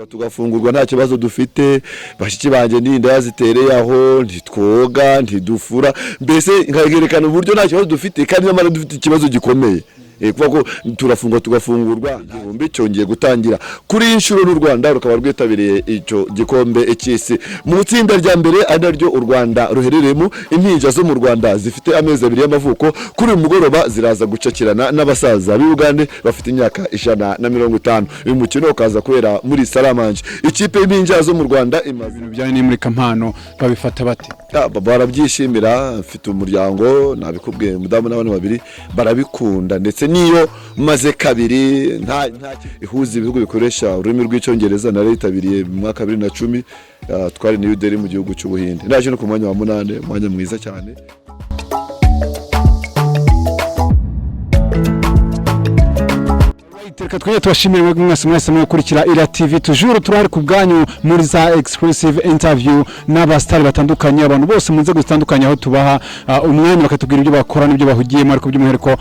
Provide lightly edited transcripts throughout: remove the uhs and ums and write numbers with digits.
tugafungurwa nta kibazo dufite bashiki banje n'inda yazitereye aho ntitwoga ntidufura mbese nkagerekana uburyo nta kibazo dufite kandi n'amara dufite ikibazo gikomeye kuva ko turafungwa tugafungurwa igihumbi cyongeye gutangira kuri inshuro n'u Rwanda rukaba rwitabiriye icyo gikombe cy'isi mu tsinda rya mbere adaryo u Rwanda ruherereyemo impinja zo mu Rwanda zifite amezi 2 y'amavuko kuri uyu mugoroba ziraza gucakirana n'abasaza b'Uganda bafite imyaka 150 uyu mukino ukaza kubera muri Salamanje ikipe y'impinja zo mu Rwanda imaze ibintu bijyanye n'imurika mpano babifata bate barabyishimira mfite umuryango nabikubwiye mudamu n'abana babiri barabikunda ndetse niyo maze kabiri nta ihuza ibihugu bikoresha ururimi rw'icyongereza naritabiriye mu mwaka 2010 twari New Delhi mu gihugu cy'Ubuhinde ndaje no ku mwanya wa 8 mwanya mwiza cyane Reka twese tubashimire mwese mukurikira Ira TV toujours turari ku bwanyu muri za exclusive interview n'abastari batandukanye abantu bose munze gutandukanya aho tubaha umwanya bakatubwira ibyo bakora n'ibyo bahugiyemo ariko by'umuhereko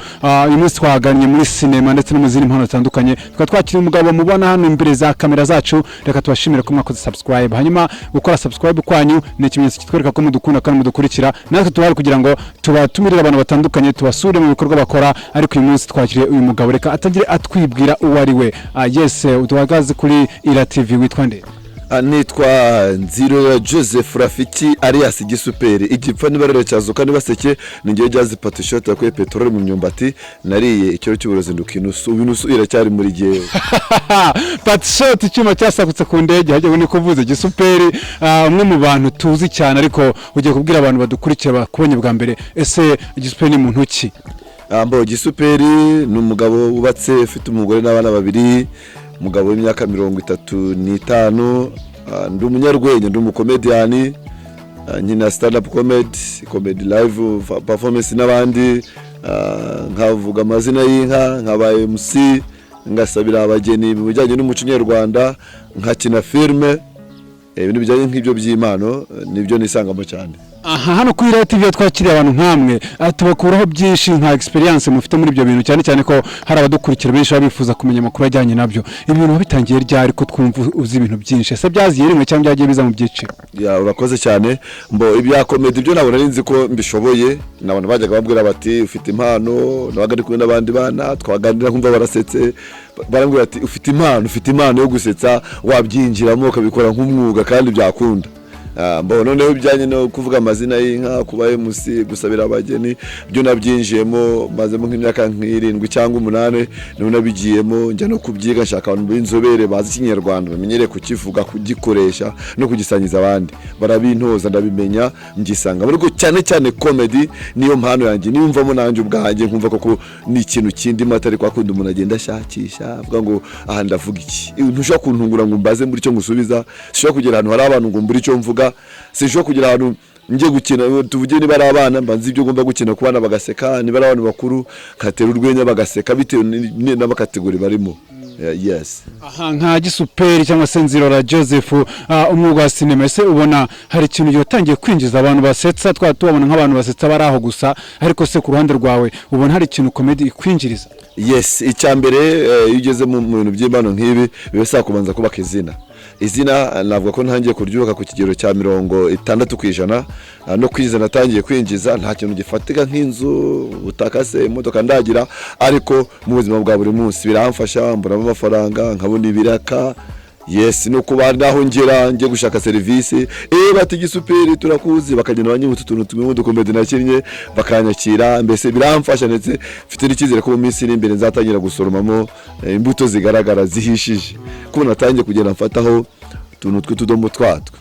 uyu munsi twaganye muri cinema ndetse no mu zindi mpano zitandukanye twakira umugabo mubona hano imbere za kamera zacu reka tubashimire ko mwakoze subscribe hanyuma gukora subscribe kwanyu ni ikimenyetso kitwereka ko mudukunda kandi mudukurikira natwe turari kugira ngo tubatumirire abantu batandukanye tubasure mu bikorwa bakora ariko uyu munsi twakiriye uyu mugabo reka atagire atwibwira uwariwe yes uduhagaze kuri Ira TV witwa nde nitwa Nziro Joseph Rafiki alias Gisuperi igipfa nibarere cyazuka nibaseke ningiye jazi patishot yakwe petrol mu myumbati nariye icyo cy'uburozi ndukinusu ibinusu iracyari muri giye patishot cyuma cyasakutse ku ndege hajye ni kuvuze Gisuperi umwe mu bantu tuzi cyane ariko ugiye kubwira abantu badukurikira bakubonye bwa mbere ese Gisuperi ni muntu ki Ambo Gisuperi ni umugabo wubatse ufite umugore n'abana babiri umugabo w'imyaka 35 ndi umunyarwenya ndi umukomedian nkina stand up comedy live performance n'abandi nkavuga amazina y'inka nkabaye MC ngasabira abageni mu bijyanye n'umuco nyarwanda nkakina filme ibintu bijyanye nk'ibyo by'Imano nibyo nisangamo cyane hano kuri Ira TV twakiriye abantu nkamwe tubakuraho byinshi nka experience mufite muri ibyo bintu cyane cyane ko hari abadukurikira benshi babifuza kumenya amakuru ajyanye nabyo ibintu bitangiye ryari ko twumva uzi ibintu byinshi ese byaziye rimwe cyangwa byagiye biza mu byiciro urakoze cyane mbo ibya comedy byo nabona nzi ko mbishoboye nabona bajyaga bambwira bati ufite impano nabaga ari kumwe n'abandi bana twaganira kumva barasetse barambwira ati ufite impano yo gusetsa wabyinjiramo ukabikora nk'umwuga kandi byakunda noneho bijyanye no kuvuga amazina y'inka kuba MC gusabira abageni byo nabyinjiyemo mazemo nk'imyaka 7 cyangwa 8 none nabigiyemo njya no kubyiga nshaka abantu b'inzobere bazi Kinyarwanda bamenyere kukivuga kugikoresha no kugisangiza abandi barabintoza ndabimenya ngisanga ariko cyane comedy niyo mpano yanjye niyumvamo nanjye ubwanjye nkumva koko ni ikintu kindi matari kwa kundi umuntu agenda ashakisha avuga ngo aha ndavuga iki ntushaka kuntungura ngo mbaze muri cyo ngusubiza sishaka kugera ahantu hari abantu ngo mburi cyo mvuga sishobora kugira ahantu ngiye gukina tuvuge niba ari abana mbanzi ibyo ngomba gukina ku bana bagaseka niba ari abantu bakuru katera urwenya bagaseka bitewe n'abakategori barimo yes nka Gisuperi cyangwa se Nziro Joseph umwuga wa cinema ese ubona hari ikintu yatangiye kwinjiza abantu basetsa twatubona nk'abantu basetsa baraho gusa ariko se ku ruhande rwawe ubona hari ikintu comedy ikwinjiriza yes icyambere ugeze mu bintu by'Imano nk'ibi bibasa kubanza kubaka izina navuga ko ntangiye kuryuka ku kigero cya 60% no kwizana natangiye kwinjiza nta kintu gifatika nk'inzu utakase imodoka ndagira ariko mu buzima bwa buri munsi biramfasha mbona amafaranga nkabona ibiraka yes no kuba naho ngera ngiye gushaka service bati Gisuperi turakuzi bakagenda banyibutsa utuntu tumwe dukomedi nakinnye bakanyakira mbese biramfasha ndetse mfite n'ikizere ko mu minsi iri imbere nzatangira gusoromamo imbuto zigaragara zihishije kuko natangiye kugenda mfataho tuntu tw'utudomo twatwe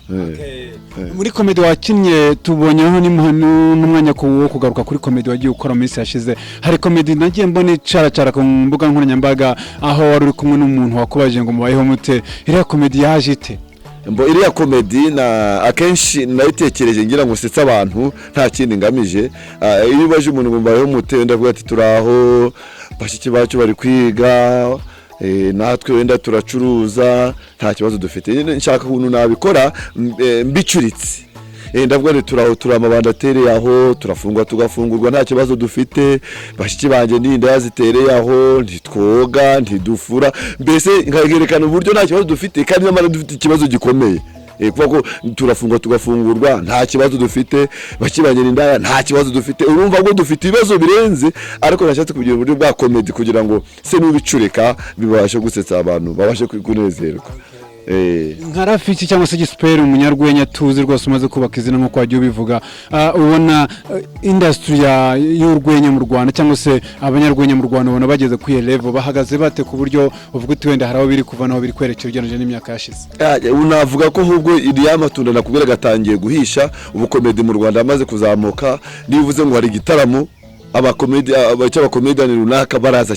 muri comedy wakinnye tubonyeho n'umwanya wo kugaruka kuri comedy wagiye ukora mu minsi yashize hari comedy nagiye mbona icara ku mbuga nkoranyambaga aho wari uri kumwe n'umuntu wakubaje ngo mubayeho mute iriya comedy yaje ite iriya comedy na akenshi nayitekereje ngira ngo setsa abantu nta kindi ngamije iyo baje umuntu ngo mubayeho mute ndavuga ati turaho bashiki bacu bari kwiga natwe wenda turacuruza nta kibazo dufite nshaka ukuntu nabikora mbicuritse ndavuga ni turamabandatere aho turafungwa tugafungurwa nta kibazo dufite, bashiki banje n'inda yazitereye aho, ntitwoga ntidufura, mbese nkagerekana uburyo nta kibazo dufite kandi n'amara dufite ikibazo gikomeye. Kuva ko turafungwa tugafungurwa nta kibazo dufite, bakibanye n'indaya nta kibazo dufite, urumva ngo dufite ibibazo birenze, ariko nashatse kugira uburyo bwa comedy kugira ngo se n'ubicureka bibashe gusetsa abantu babashe kunezerwa. Nka Rafiki cyangwa se Gisper umunyarwenya tuzi rwose umaze kubaka izina nko kwagiye ubivuga, ubona industry y'urwenya mu Rwanda cyangwa se abanyarwenya mu Rwanda ubona bageze ku level bahagaze bate ku buryo uvuga uti wenda haraho biri kuva naho biri kwerekera ugereranije n'imyaka yashize? Unavuga ko ahubwo iriya matunda nakubwira gatangiye guhisha, ubu comedy mu Rwanda amaze kuzamuka, nivuze ngo hari igitaramo abakomedian runaka baraza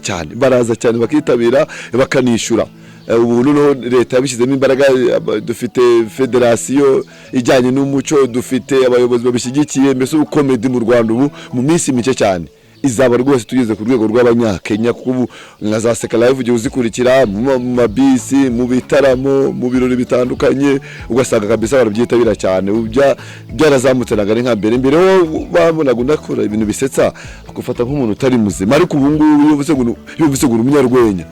cyane bakitabira bakanishura. Ubu no leta yabishyizemo imbaraga, dufite federasiyo ijyanye n'umuco, dufite abayobozi babishyigikiye, mbese ubu comedy mu Rwanda ubu mu minsi mike cyane izaba rwose tugeze ku rwego rw'abanyakenya, kuko ubu nka za Seka Live ugiye uzikurikira mu mabisi, mu bitaramo, mu birori bitandukanye, ugasanga kabisa barabyitabira cyane. Ubu byarazamutse nagari nka mbere ho babonaga ndakora ibintu bisetsa gufata nk'umuntu utari muzima, ariko ubu ngubu yumvise ngo umunyarwenya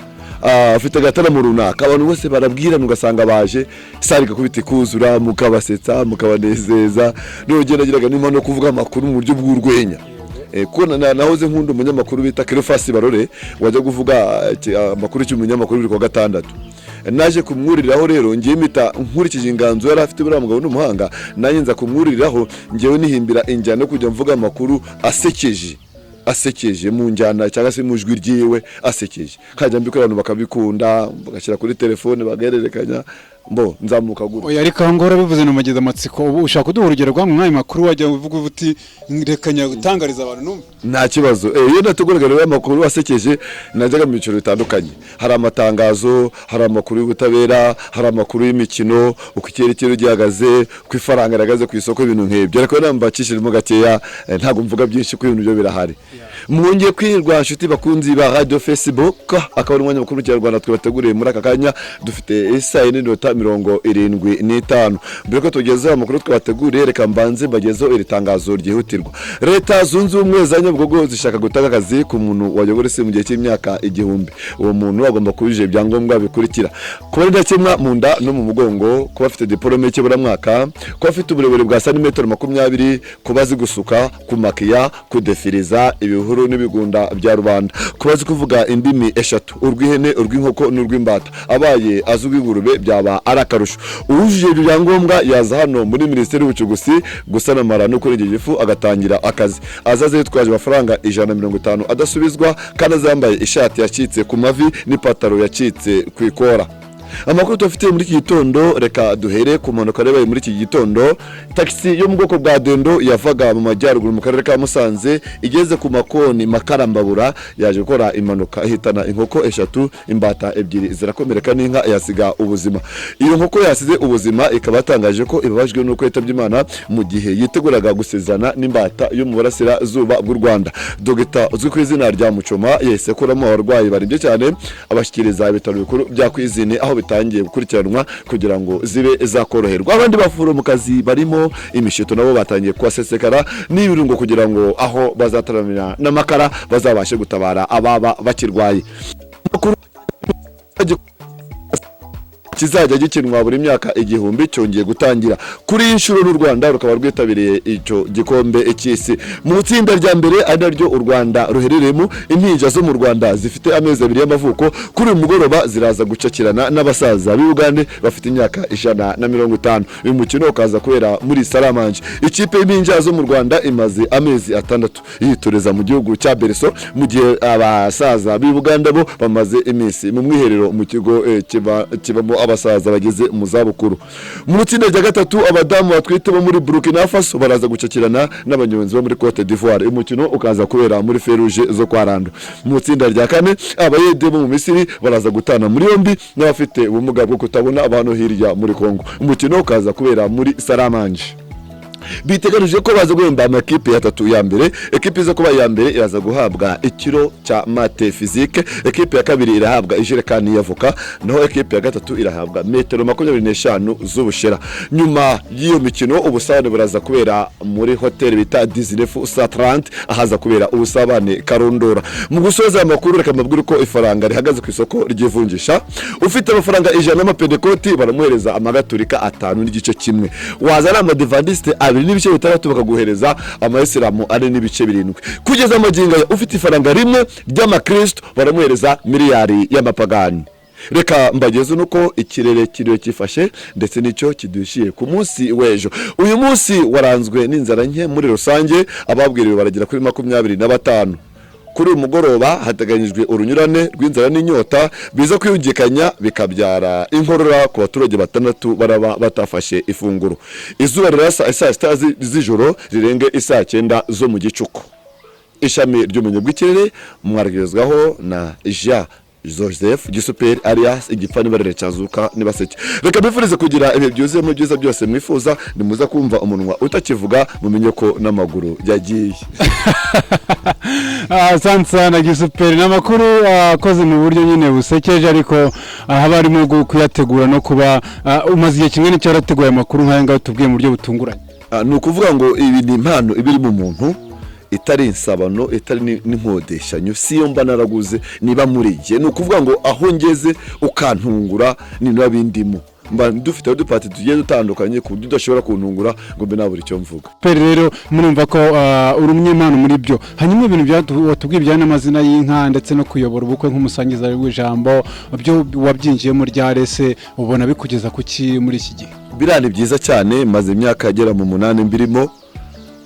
afite agatara runaka abantu bose barabwirana, ugasanga baje sari gakubita kuzura, mukabasetsa mukabanezeza. N'ugerageraga n'imano kuvuga amakuru mu buryo bw'urwenya. Ko nahoze nkunda umunyamakuru bita Cleophas Barore wajya kuvuga amakuru cy'umunyamakuru biri kwa gatandatu, naje kumwuriraho rero ngiye mita nkurikije inganzo yari afite buriya mugabo n'umuhanga, nanjye nza kumwuriraho ngiye nihimbira injyana no kujya mvuga amakuru asekeje mu njyana cyangwa se mu jwi ryiwe asekeje, kajya mbiko abantu bakabikunda bagashyira kuri telefone bagahererekanya nzamuka gutyo. Oya ariko ngora bivuze no mageza amatsiko, ubu ushaka kuduha urugero rwa mwayi makuru wajya uvuga uti rekanya gutangariza abantu numva nta kibazo. Iyo natuguraga rero amakuru asekeje najyaga mu biciro bitandukanye, hari amatangazo, hari amakuru y'ubutabera, hari amakuru y'imikino, uko icyerekero gihagaze, ku ifaranga ragaze ku isoko, ibintu nk'ibyo. Ariko nambakishijemo gakeya, ntago mvuga byinshi ko ibintu byo birahari. Mwongeye kwirwa nshuti bakunzi ba Radio Facebook, akaba umwanya mukuru cy'Rwanda twabateguriye muri aka kanya, dufite isaha 75. Mbere ko tugeze amakuru twabateguriye, reka mbanze bagezeho iri tangazo ryihutirwa. Leta zunze ubumwe za Nyabugogo zishaka gutanga akazi ku muntu wayobora isi mu gihe cy'imyaka 1000. Uwo muntu agomba kubije ibyangombwa bikurikira: kuba ndakemwa mu nda no mu mugongo, kuba afite diplome y'kiburamwaka, kuba afite uburebure bwa santimetero 20, kuba azi gusuka, kumakiya, kudefiriza ibihuru n'ibigunda bya rubanda, kuba azi kuvuga indimi 3: urw'ihene, urw'inkoko n'urw'imbata, abaye azwi ingurube byaba arakarusho. Ujije ibyangombwa yaza hano muri Minisiteri y'Ubucuguzi gusanamara no kurengera igifu agatangira akazi. Azaze yitwaje amafaranga 150 adasubizwa, kandi azambaye ishati yacitse ku mavi n'ipataro yacitse ku ikora. Amakuru tufite muri iki gitondo, reka duhere ku mpanuka yabaye muri iki gitondo. Taxi yo mu bwoko bwa Dendo yavaga mu majyaruguru mu karere ka Musanze igeze ku makoni Makarambabura yaje gukora impanuka ihitana inkoko 3, imbata 2 zirakomereka n'inka yasiga ubuzima. Iyo nkoko yasize ubuzima ikaba yatangaje ko ibabajwe nuko yitabye Imana mu gihe yiteguraga gusezerana n'imbata yo mu burasira zuba bw'u Rwanda. Dogita uzwi ku izina rya Muchoma yese kuramo abarwayi baribye cyane, abashyikiriza ibitaro bikuru bya Kwizine aho bitangiye gukurikiranwa kugira ngo zibe zakoroherwa. Abandi bafuro mu kazi barimo imishito nabo batangiye kwasesekara n'ibirungo kugira ngo aho bazataramira n'amakara bazabashe gutabara ababa bakirwaye. Kizajya gikinwa buri myaka 1000 cyongeye gutangira kuri inshuro n'u Rwanda rukaba rwitabiriye icyo gikombe cy'isi. Mu tsinda rya mbere ari naryo u Rwanda ruherereyemo, impinja zo mu Rwanda zifite amezi 2 y'amavuko kuri uyu mugoroba ziraza gucakirana n'abasaza b'Uganda bafite imyaka 150. Uyu mukino ukaza kubera muri Salamanje. Ikipe y'impinja zo mu Rwanda imaze amezi 6 yitoreza mu gihugu cya Bereso, mu gihe abasaza b'Uganda bo bamaze iminsi mu mwiherero mu kigo kibamo abasaza bageze mu zabukuru. Mu tsinda rya gatatu abadamu batwite bo muri Burkina Faso baraza gucakirana n'abanyonzi bo muri Cote d'Ivoire. Umukino ukaza kubera muri Feruje zo kwa Rando. Mu tsinda rya kane abayede bo mu Misiri baraza gutana muri yombi n'abafite ubumuga bwo kutabona abantu hirya muri Kongo. Umukino ukaza kubera muri Salamanje. biteganije ko baza guhemba amakipe ya 3 ya mbere. Ekipe iza kuba ya mbere iraza guhabwa ikiro cya mate physique, ekipe ya kabiri irahabwa ijerekani y'avoka, naho ekipe ya gatatu irahabwa metero 25 z'ubushera. Nyuma y'iyo mikino ubusabane buraza kubera muri hotel bita Disney Satrant, ahaza kubera ubusabane Karundura. Mu gusoza amakuru reka mabwire ko ifaranga rihagaze ku isoko ry'ivunjisha, ufite amafaranga 100 y'amapendekoti baramuhereza amagatolika 5.1, wazana amadivandiste 2.6 bakaguhereza amayisilamu 4.7. Kugeza amagingo ufite ifaranga rimwe ry'amakristo baramuhereza miliyari y'amapagani. Reka mbageze nuko ikirere kiriwe kifashe ndetse nicyo kidushiye ku munsi wejo. Uyu munsi waranzwe n'inzara nke muri rusange, ababwiriwe baragira kuri 25. Kuri uyu mugoroba hateganyijwe urunyurane rw'inzara n'inyota biza kwiyungikanya bikabyara inkorora ku baturage 6 baraba batafashe ifunguro. Izuba rirasa saa 6 z'ijoro rirenge saa 9 zo mu gicuku. Ishami ry'umenyo bw'ikirere mwaragezwaho na Jean Joseph Gisuperi alias igipfani barere cyazuka nibaseke. Reka bifurize kugira ibihe byuzuye mu byiza byose mwifuza, nimuza kumva umunwa utakivuga mumenye ko n'amaguru yagiye. Sansa na Gisuperi n'amakuru akoze mu buryo nyine busekeje, ariko habarimo kuyategura no kuba umaze igihe kimwe n'icyo yarateguye amakuru nk'aya ngaho tubwiye mu buryo butunguranye. Ni ukuvuga ngo ibi ni impano ibiri mu muntu, itari insabano, itari n'inkodeshanyo, siyo mba naraguze niba murigiye. Ni ukuvuga ngo aho ngeze ukantungura ni nabindimo, mba dufite udupati tugiye dutandukanye ku buryo udashobora kuntungura ngo mbe nabura icyo mvuga. Pere rero murumva ko uri umunyempano muri byo. Hanyuma ibintu watubwiye bijyana n'amazina y'inka ndetse no kuyobora ubukwe nk'umusangiza w'ijambo, byo wabyinjiyemo ryarese ubona bikugeza kuki muri iki gihe? Birani byiza cyane, maze imyaka agera mu 8 mbirimo,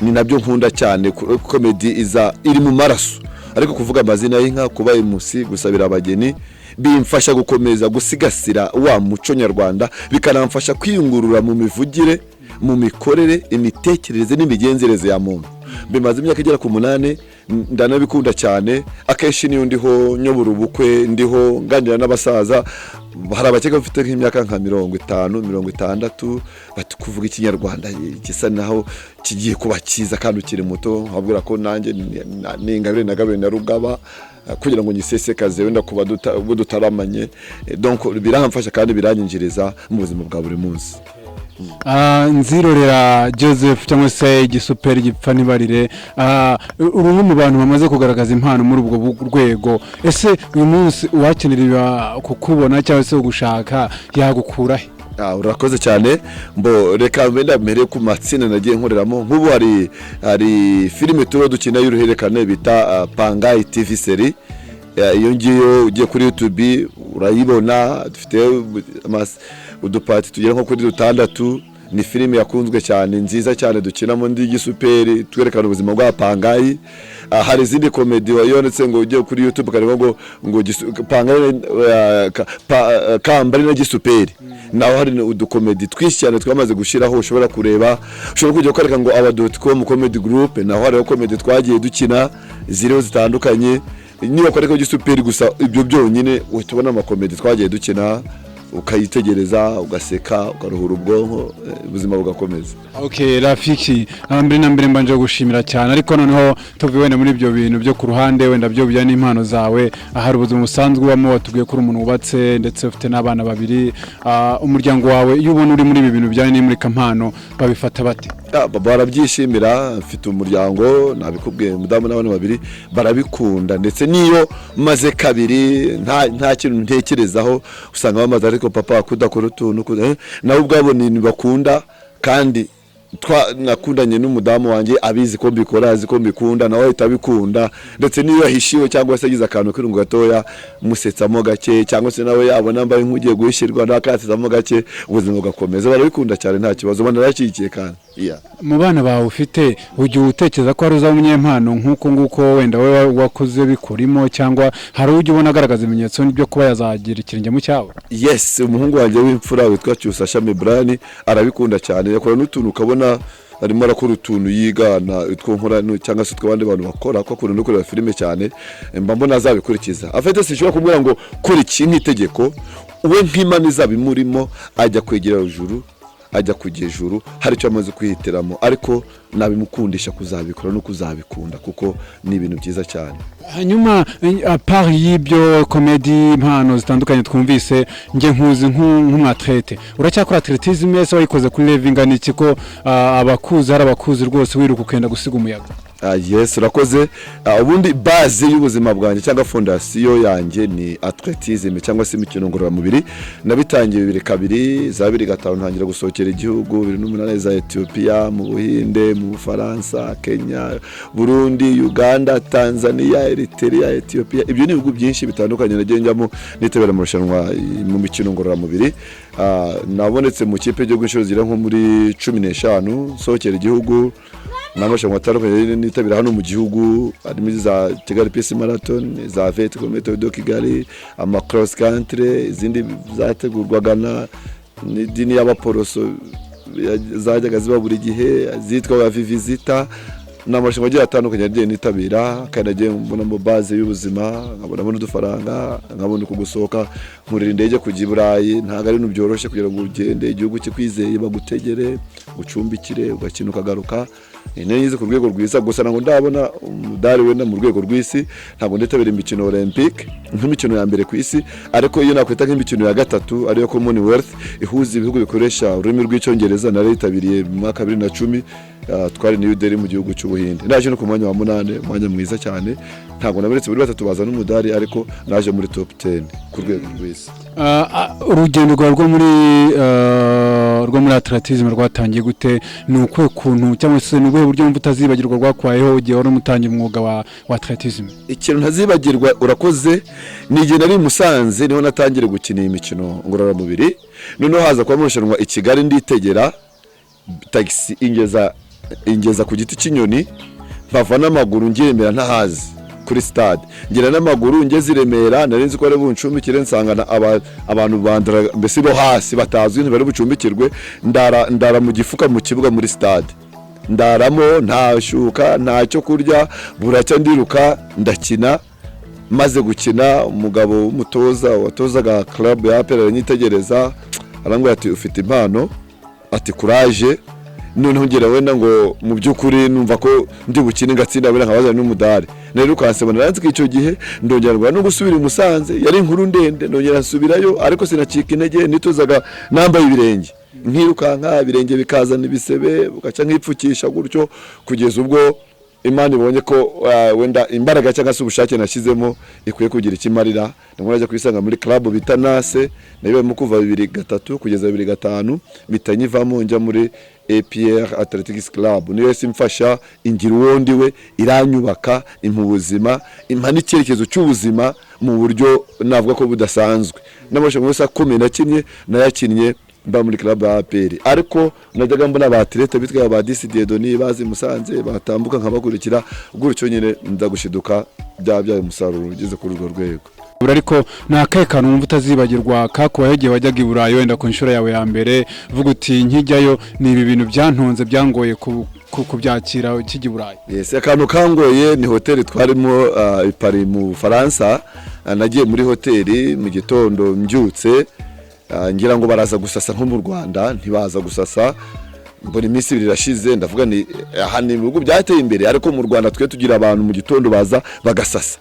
ni nabyo nkunda cyane. Comedy iri mu maraso, ariko kuvuga amazina y'inka, kuba MC, gusabira abageni bimfasha gukomeza gusigasira wa muco nyarwanda, bikanamfasha kwiyungurura mu mivugire, mu mikorere, imitekerereze n'imigenzereze ya muntu. Bimaze imyaka igera ku 8, ndanabikunda cyane. Akenshi niyo ndiho nyobora ubukwe, ndiho nganira n'abasaza, hari abakeka bafite nk'imyaka nka 50, 60, bati kuvuga ikinyarwanda gisa naho kigiye kuba cyiza kandi ukiri muto. Nkabwira ko nanjye n'ingabire nagabe na rugaba kugira ngo nyisesekaze wenda kuba dutaramanye. Donc biramfasha kandi biranyinjiriza mu buzima bwa buri munsi. Nzirorera Joseph cyangwa se Gisuperi gipfani barire, urumwe mu bantu bamaze kugaragaza impano muri ubwo rwego. Ese uyu munsi uwakenera kukubona cyangwa se gushaka yagukura he? Urakoze cyane. Mbo reka wenda mbere ku matsinda nagiye nkoreramo, nk'ubu hari filime turo dukina y'uruherekane bita Pangai TV series. Iyo ngiyo ugiye kuri YouTube urayibona, dufite udupati tugera nko kuri 6. Ni filime yakunzwe cyane, nziza cyane, dukinamo ndi Gisuperi, twerekana ubuzima bwa Pangai. Hari izindi comedy wayonetse ngo ugiye kuri YouTube karimo ngo Pangai Kambari na Gisuperi. Naho hari udukomedi twinshi cyane twamaze gushiraho, ushobora kureba, ushobora kujya ukareka ngo aba.com comedy group, naho hari comedy twagiye dukina ziriho zitandukanye. Niba kwareka Gisuperi gusa ibyo byonyine uhitubona amakomedi twagiye dukina, ukayitegereza, ugaseka, ukaruhura ubwonko, ubuzima bugakomeza. Okay, Rafiki, mbere na mbere mbanje gushimira cyane, ariko noneho tuvuye wenda muri ibyo bintu byo ku ruhande wenda byo bijyana n'impano zawe, ahari ubuzima busanzwe wamo, watubwiye ko umuntu wubatse ndetse ufite n'abana 2, umuryango wawe iyo ubona uri muri ibi bintu bijyana n'imurika mpano babifata bate? Barabyishimira. Mfite umuryango, nabikubwiye, mudamu n'abana 2 barabikunda, ndetse niyo maze 2 nta kintu ntekerezaho, usanga bamaze ariko papa akudakora utuntu nawe ubwabo ni bakunda, kandi nakundanye n'umudamu wanjye abizi ko mbikora, azi ko mbikunda, nawe ahita abikunda. Ndetse niyo yahishiwe cyangwa se agize akantu k'irungu gatoya musetsamo gake, cyangwa se nawe yabona mbaye nk'ugiye guhishirwa nakatizamo gake, ubuzima bugakomeza. Barabikunda cyane, nta kibazo, banarakikiye kandi. Mu bana bawe ufite ujye utekereza ko ari uzaba umunyempano nk'uko wenda we wakuze bikurimo, cyangwa hari ujye ubona agaragaza ibimenyetso byo kuba yazagira ikirenge mu cyawe? Yes, umuhungu wanjye w'imfura witwa Cyusa Mebrani arabikunda cyane, yakora n'utuntu ukabona arimo arakora utuntu yigana utwo nkora cyangwa se tw'abandi bantu bakora, ko akunda no kureba filime cyane. Mba mbona azabikurikiza. Afite sinshobora kumubwira ngo kora iki nk'itegeko, we nk'imana izabimurimo, ajya kwegera hejuru ajya kujya ijuru hari icyo amaze kwihitiramo, ariko nabimukundisha kuzabikora no kuzabikunda kuko ni ibintu byiza cyane. Hanyuma part y'ibyo comedy impano zitandukanye twumvise nge nkuzi nk'umwatlete, uracyakora atletisme ese wayikoze kuri levinga niki ko abakuzi hari abakuzi rwose wiruka ukenda gusiga umuyaga? Yes, urakoze. Ubundi base y'ubuzima bwanjye cyangwa fondasiyo yanjye ni atletisme cyangwa se imikino ngororamubiri. Nabitangiye 2002 za 2005 ntangira gusohokera igihugu 2008 za Ethiopia, mu Buhinde, mu Bufaransa, Kenya, Burundi, Uganda, Tanzania, Eritrea, Ethiopia. Ibyo ni ibihugu byinshi bitandukanye nagiye njyamo nitabera mu rushanwa mu mikino ngororamubiri. Nabonetse mu kipe y'igihugu inshuro zira nko muri 15 sohokera igihugu n'amashanwa atandukanye nitabira hano mu gihugu, harimo za Kigali Peace Marathon, za 20 km do Kigali, ama cross country, izindi zategurwaga na dini y'abaporoso zajyaga ziba buri gihe zitwa Vivisita, n'amashanwa agiye atandukanye agiye nitabira kandi agiye mbona mu base y'ubuzima, nkabona n'udufaranga, nkabona kugusohoka muri indege kujya i Burayi. Ntago ari ibintu byoroshye kugira ngo ugende igihugu kikwizeye bagutegere ucumbikire ugakina ukagaruka. Nize ku rwego rwiza gusa nango ndabona umudari wenda mu rwego rw'isi, ntabwo nditabira imikino Olympic nk'imikino ya mbere ku isi, ariko iyo nakwita nk'imikino ya gatatu ariyo Commonwealth ihuza ibihugu bikoresha ururimi rw'icyongereza naritabiriye mu mwaka 2010. Twari New Delhi mu gihugu cy'Ubuhinde. Naje no ku mwanya wa 8, mwanya mwiza cyane. Ntabwo naberetse buri batatu baza n'umudari, ariko naje muri top 10 ku rwego rw'isi. Urugendo rwo muri atletisme rwatangiye gute? Ni ukwe kuntu cyangwa se n'ubwo buryo mvu utazibagirwa rwakwayeho igihe wari umutangiye umwuga wa atletisme? Ikintu ntazibagirwa urakoze, nige nari Musanze niho natangire gukina imikino ngororamubiri. Noneho haza kwa marushanwa i Kigali nditegera taxi ingeza ku giti cy'inyoni, mpava n'amaguru ngiremera ntahazi kuri stade, ngira n'amaguru ngeze Remera, narinzi ko ari buncumbikire nsangana abantu bandara mbese bo hasi batazwi ntibari bucumbikirwe, ndara mu gifuka mu kibuga muri stade, ndaramo ntashuka ntacyo kurya, buracya ndiruka ndakina. Maze gukina umugabo w'umutoza watozaga club ya APR aranyitegereza arambwira ati ufite impano, ati courage. Noneho ngera wenda ngo mu byukuri numva ko ndi bukine ngatsinda bera nkabaza n'umudari. Nari ukansebona naranzika icyo gihe ndongerwa no gusubira i Musanze, yari inkuru ndende, ndongera nsubirayo ariko sinacika intege, nitozaga nambaye ibirenge nkirukanka ibirenge bikazana ibisebe ugaca nkipfukisha gutyo, kugeza ubwo Imana ibonye ko wenda imbaraga cyangwa se ubushake nashyizemo ikwiye kugira ikimarira. Ndimo najya kwisanga muri club bita Nase, nayo mu kuva 2003 kugeza 2005 bitanyivamo njya muri APR Athletics Club. Niyo simfasha ingira uwondi we iranyubaka impubuzima, impana icyerekezo cy'ubuzima mu buryo navuga ko budasanzwe. N'amashanwa yose akomeye nakinnye nayakinnye mba muri club ya APR, ariko najyaga mbona abatlete bitwa ba Disidiedoni bazi Musanze batambuka nkabakurikira, gutyo nyine ndagushiduka byabaye umusaruro ugeze kuri urwo rwego. Ariko nakekana umva utazibagirwa kakubaye igihe wajyaga i Burayi wenda ku nshuro yawe ya mbere, vuga uti nkijyayo ni ibi bintu byantonze byangoye kubyakira kijya i Burayi? Yes, akantu kangoye ni hoteli twarimo i Paris mu Faransa. Nagiye muri hoteli mu gitondo mbyutse, ngira ngo baraza gusasa nko mu Rwanda, ntibaza gusasa. Mbona iminsi 2 irashize ndavuga ni hani mu bihugu byateye imbere, ariko mu Rwanda twe tugira abantu mu gitondo baza bagasasa.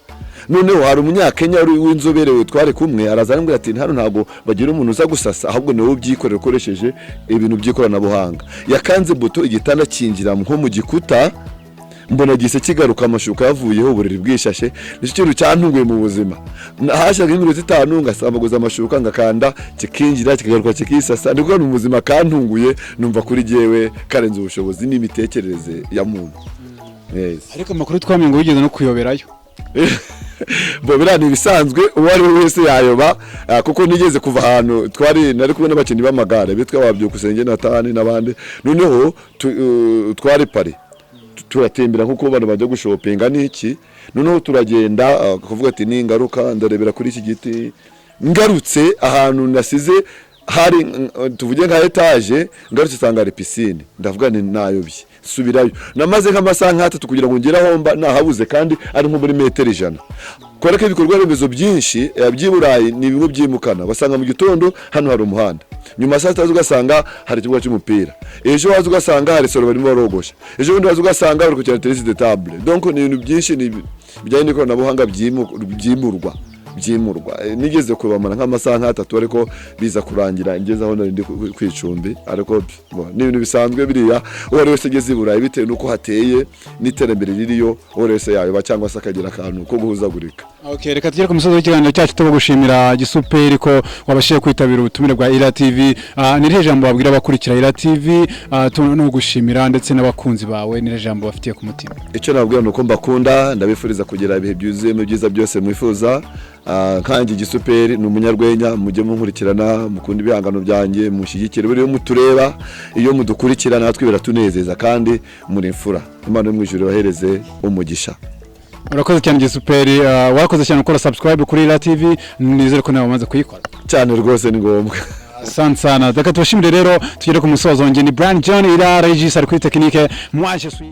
Noneho hari umunyakenya w'inzoberewe twari kumwe araza arambwira ati hano ntago bagira umuntu uza gusasa, ahubwo niwe ubyikorera ukoresheje ibintu by'ikoranabuhanga. Yakanze buto igitanda kinjira nko mu gikuta, mbona gise kigaruka amashuka yavuyeho uburiri bwishashe. Nicyo kintu cyantunguye mu buzima. Hashaga iminota 5 ngasambaguza amashuka ngakanda kikinjira kikagaruka kikisasa. Ndiko mu buzima kantunguye, numva kuri jewe karenze ubushobozi n'imitekerereze ya muntu. Yes. Ariko amakuru twamenye ngo wigeze no kuyoberayo. Bo birani bisanzwe uwari wese yayoba, kuko nigeze kuva ahantu nari kumwe n'abakinnyi b'amagare bitwa Babyukusenge Natani n'abandi. Noneho twari Paris turatembera nkuko abantu bajya gushopinga n'iki. Noneho turagenda kuvuga ati ni ngaruka ndarebera kuri iki giti, ngarutse ahantu nasize hari tuvuge nka etage, ngarutse sanga ari piscine, ndavuga ni nayobye subirayo. Namaze nk'amasaha 3 kugira ngo ngera aho mba nahabuze, kandi ari nko muri metero 100. kubera ko ibikorwa remezo byinshi by'i Burayi ni bimwe byimukana, basanga mu gitondo hano hari umuhanda, nyuma saa 3 ugasanga hari ikibuga cy'umupira, ejo waza ugasanga hari solo barimo barogosha, ejo bundi waza ugasanga bari ku tennis de table. Donc ni ibintu byinshi ni bijyanye n'ikoranabuhanga byimurwa. Nigeze kubamara nk'amasaha nk'atatu ariko biza kurangira ngeze aho nari ndi kwicumbi, ariko ni ibintu bisanzwe biriya uwari wese ageze i Burayi bitewe nuko hateye n'iterambere ririyo, uwari wese yayo cyangwa se akagira akantu ko guhuzagurika. Okay, reka tugere ku musozo w'ikiganiro cyacu tuba gushimira Gisuperi ko wabashije kwitabira ubutumire bwa Ira TV. Ni jambo babwira abakurikira Ira TV, no gushimira ndetse n'abakunzi bawe, ni jambo bafitiye ku mutima. Icyo nababwira nuko mbakunda, ndabifuriza kugira ibihe byuzuye mu byiza byose mwifuza. Kandi Gisuperi ni umunyarwenya, mujye munkurikirana, mukunda ibihangano byanjye, mushyigikire buri mutureba, iyo mudukurikirana natwe biratunezeza kandi muri imfura. Imana yo mu ijuru bahereze umugisha. Urakoze cyane Gisuperi, warakoze cyane gukora subscribe kuri Ira TV, nizere ko nawe wamaze kuyikora. Cyane rwose ni ngombwa. Sana. Reka tubashimire rero tugere ku musozo. Njye ni Brian John Ira Regis ari kuri technique, moi je suis